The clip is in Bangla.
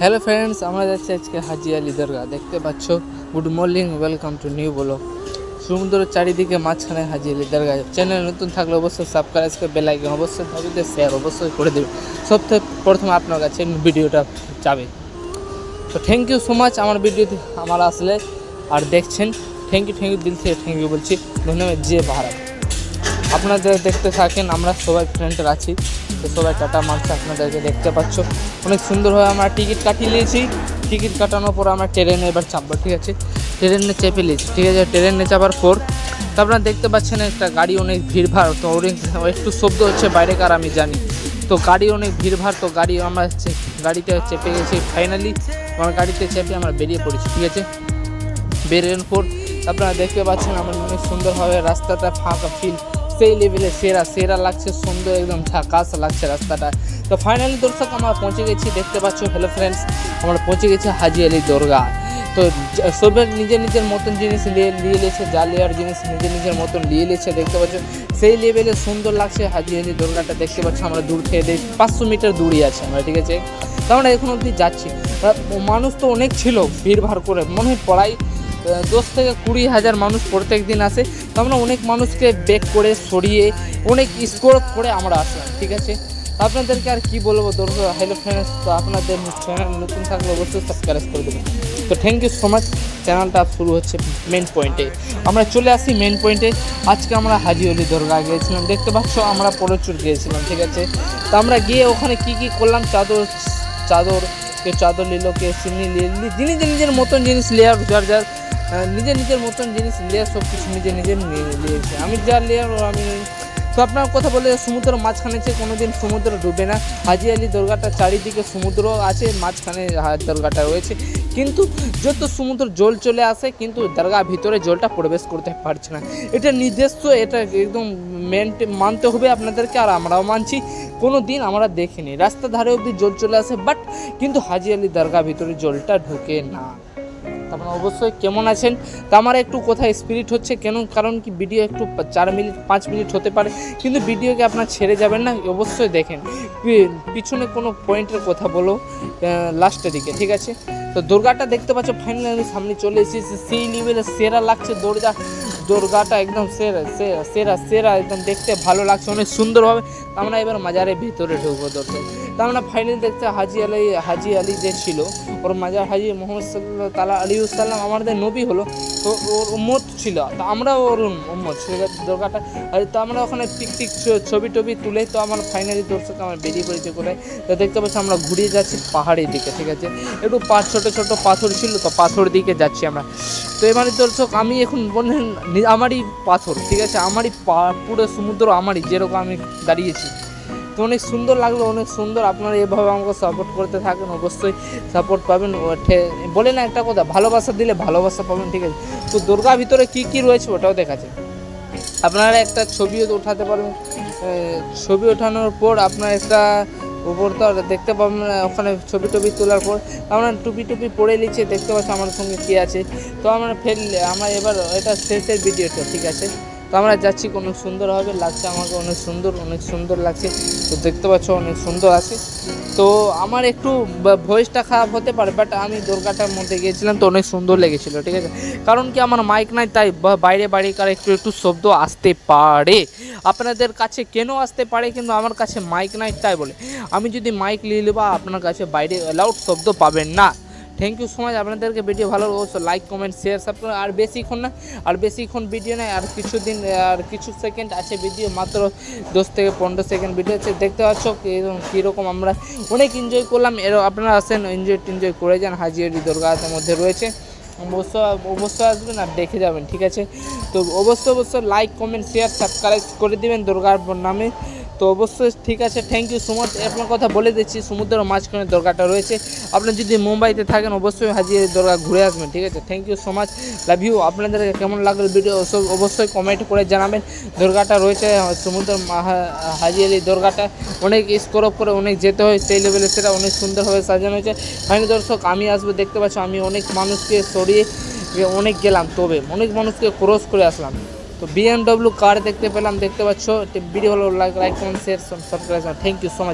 হ্যালো ফ্রেন্ডস, আমরা যাচ্ছি আজকে হাজি আলি দরগা। দেখতে পাচ্ছ। Good morning, welcome to new blog. সমুদ্র চারিদিকে মাঝখানে হাজি আলি দরগা। চ্যানেল নতুন থাকলে অবশ্যই সাবস্ক্রাইব করে বেল আইকন অবশ্যই দাবিতে শেয়ার অবশ্যই করে দেবে। সবথেকে প্রথমে আপনার কাছে ভিডিওটা যাবে। তো থ্যাংক ইউ সো মাচ আমার ভিডিওতে আমার আসলে আর দেখছেন। থ্যাংক ইউ দিল থেকে থ্যাংক ইউ বলছি। ধন্যবাদ। যে ভারত আপনাদের দেখতে থাকেন, আমরা সবাই ফ্রেন্ডের আছি। তো সবাই টাটা মারছে, আপনাদেরকে দেখতে পাচ্ছ। অনেক সুন্দরভাবে আমরা টিকিট কাটিয়ে নিয়েছি। টিকিট কাটানোর পর আমরা ট্রেনে এবার চাপবো, ঠিক আছে। ট্রেনে চেপে নিয়েছি, ঠিক আছে। ট্রেনে চাপার পর তো আপনারা দেখতে পাচ্ছেন একটা গাড়ি অনেক ভিড়ভাড়। তো অনেক একটু শব্দ হচ্ছে বাইরেকার, আমি জানি। তো গাড়ি অনেক ভিড়ভাড়। তো গাড়ি আমরা গাড়িতে চেপে গেছি। ফাইনালি আমার গাড়িতে চেপে আমরা বেরিয়ে পড়েছি, ঠিক আছে। বেরিয়ে পর আপনারা দেখতে পাচ্ছেন আমার অনেক সুন্দরভাবে রাস্তাটা ফাঁকা ফিল সেই লেভেলে সেরা লাগছে, সুন্দর একদম ঝাকাস লাগছে রাস্তাটা। তো ফাইনালি দর্শক আমরা পৌঁছে গেছি, দেখতে পাচ্ছ। হ্যালো ফ্রেন্ডস, আমরা পৌঁছে গেছি হাজি আলি দরগা। তো সবাই নিজের মতন জিনিস নিয়ে নিয়েছে, যা লেয়ার জিনিস নিজের মতন নিয়ে নিয়েছে, দেখতে পাচ্ছ। সেই লেভেলে সুন্দর লাগছে হাজি আলি দরগাটা, দেখতে পাচ্ছ। আমরা দূর থেকে 500 মিটার দূরে আছি আমরা, ঠিক আছে। তো আমরা এখন অবধি যাচ্ছি। মানুষ তো অনেক ছিল, ভিড়ভাড় করে মনে হয় প্রায় 10 থেকে 20 হাজার মানুষ প্রত্যেক দিন আসে। তো আমরা অনেক মানুষকে বেক করে সরিয়ে অনেক স্কোর করে আমরা আসলাম, ঠিক আছে। আপনাদেরকে আর কি বলবো দর্শক। হ্যালো ফ্রেন্ডস, তো আপনাদের চ্যানেল নতুন থাকলে অবশ্যই সাবস্ক্রাইব করে দেবেন। তো থ্যাংক ইউ সো মাচ। চ্যানেলটা শুরু হচ্ছে মেন পয়েন্টে। আমরা চলে আসি মেন পয়েন্টে। আজকে আমরা হাজি আলি দরগা গিয়েছিলাম, দেখতে পাচ্ছ। আমরা পরচুর গিয়েছিলাম, ঠিক আছে। তো আমরা গিয়ে ওখানে কি করলাম, কেউ চাদর নিল, কেউ চিনি নিয়ে নিজের মতন জিনিস লেয়ার, যার নিজের মতন জিনিস লেয়ার, সব কিছু নিজের নিয়েছে। আমি যা লেয়ার আমি তো আপনার কথা বলে, সমুদ্রের মাঝখানে কোনো দিন সমুদ্র ডুবে না। হাজি আলি দরগাটা চারিদিকে সমুদ্র আছে, মাঝখানে দরগাটা রয়েছে। কিন্তু যত সমুদ্র জল চলে আসে, কিন্তু দরগা ভিতরে জলটা প্রবেশ করতে পারছে না। এটা নিজস্ব, এটা একদম মানতে হবে আপনাদেরকে, আর আমরাও মানছি। কোনো দিন আমরা দেখিনি রাস্তা ধারে অবধি জল চলে আসে, বাট কিন্তু হাজি আলি দরগা ভিতরে জলটা ঢোকে না। আপনারা অবশ্যই কেমন আছেন? তা আমার একটু কোথায় স্পিরিট হচ্ছে কেন, কারণ কি ভিডিও একটু 4 মিনিট 5 মিনিট হতে পারে, কিন্তু ভিডিওকে আপনার ছেড়ে যাবেন না, অবশ্যই দেখেন। পিছনে কোনো পয়েন্টের কথা বলো লাস্টের দিকে, ঠিক আছে। তো দরগাটা দেখতে পাচ্ছ, ফাইনালি আমি সামনে চলে এসেছি। সেই লেভেলে সেরা লাগছে দরগাটা, একদম সেরা একদম দেখতে ভালো লাগছে, অনেক সুন্দরভাবে। আমরা এবার মাজারের ভিতরে ঢুকবো দর্শক। তা আমরা ফাইনালি দেখতে হাজি আলি যে ছিল, ওর মাজার হাজি মোহাম্মদ সাল্লাল্লাহু তাআলা আলাইহি ওয়াসাল্লাম আমাদের নবী হলো। তো ওর উম্মত ছিল, তো আমরাও ওর উম্মত ছিল দরগাটা। তো আমরা ওখানে পিকটিক ছবি তুলে, তো আমার ফাইনালি দর্শক আমরা বেরিয়ে পড়েছি কোথায়। তো দেখতে পাচ্ছি আমরা ঘুরিয়ে যাচ্ছি পাহাড়ের দিকে, ঠিক আছে। একটু ছোট পাথর ছিল, তো পাথর দিকে যাচ্ছি আমরা। তো এবারে দর্শক আমি এখন বললেন আমারই পাথর, ঠিক আছে। আমারই পুরো সমুদ্র আমারই, যেরকম আমি দাঁড়িয়েছি। তো অনেক সুন্দর লাগলো, অনেক সুন্দর। আপনারা এভাবে আমাকে সাপোর্ট করতে থাকেন, অবশ্যই সাপোর্ট পাবেন। বলে না একটা কথা, ভালোবাসা দিলে ভালোবাসা পাবেন, ঠিক আছে। তো দুর্গার ভিতরে কি রয়েছে ওটাও দেখাচ্ছে। আপনারা একটা ছবিও উঠাতে পারবেন। ছবি ওঠানোর পর আপনার একটা উপর তো দেখতে পাবেন, ওখানে ছবি তোলার পর আমরা টুপি পরে নিচ্ছে, দেখতে পাচ্ছি আমার সঙ্গে কে আছে। তো আমরা আমরা এবার এটা শেষের ভিডিওটা, ঠিক আছে। তো আমরা যাচ্ছি, অনেক সুন্দর হবে লাগছে আমাকে, অনেক সুন্দর লাগছে। তো দেখতে পাচ্ছ অনেক সুন্দর আছে। তো আমার একটু ভয়েসটা খারাপ হতে পারে, বাট আমি দরগাটার মধ্যে গিয়েছিলাম, তো অনেক সুন্দর লেগেছিলো, ঠিক আছে। কারণ কি আমার মাইক নাই, তাই বাইরেকার একটু শব্দ আসতে পারে। আপনাদের কাছে কেন আসতে পারে, কিন্তু আমার কাছে মাইক নাই, তাই বলে আমি যদি মাইক নিয়ে নেব, আপনার কাছে বাইরে অ্যালাউড শব্দ পাবেন না। Thank you so much. আপনাদেরকে ভিডিও ভালো অবশ্যই লাইক কমেন্ট শেয়ার সাবস্ক্রাইব। আর বেশিক্ষণ ভিডিও নেই, আর কিছু সেকেন্ড আছে ভিডিও, মাত্র 10 থেকে 15 সেকেন্ড ভিডিও আছে। দেখতে পাচ্ছ কীরকম আমরা অনেক এনজয় করলাম। আপনারা আসেন, এনজয় করে যান। হাজি আলি দরগার মধ্যে রয়েছে, অবশ্যই আসবেন আর দেখে যাবেন, ঠিক আছে। তো অবশ্যই লাইক কমেন্ট শেয়ার সাবস্ক্রাইব করে দিবেন দরগার নামে। তো অবশ্যই ঠিক আছে। Thank you so much. আপনার কথা বলে দিচ্ছি, সমুদ্রের মাঝখানে দরগাটা রয়েছে। আপনি যদি মুম্বাইতে থাকেন, অবশ্যই হাজি আলি দরগা ঘুরে আসবেন, ঠিক আছে। Thank you so much, love you. আপনাদের কেমন লাগলো ভিডিও অবশ্যই কমেন্ট করে জানাবেন। দরগাটা রয়েছে সমুদ্রের হাজি আলি দরগাটা অনেক স্কোর করে অনেক যেতে হয়, সেই লেভেলে সেটা অনেক সুন্দরভাবে সাজানো হয়েছে। ফাইনালি দর্শক আমি আসবো, দেখতে পাচ্ছ আমি অনেক মানুষকে সরিয়ে অনেক গেলাম, তবে অনেক মানুষকে ক্রস করে আসলাম। তো BMW কার দেখতে পেলাম, দেখতে পাচ্ছ। ভিডিও ভালো like comment share subscribe. Thank you so much.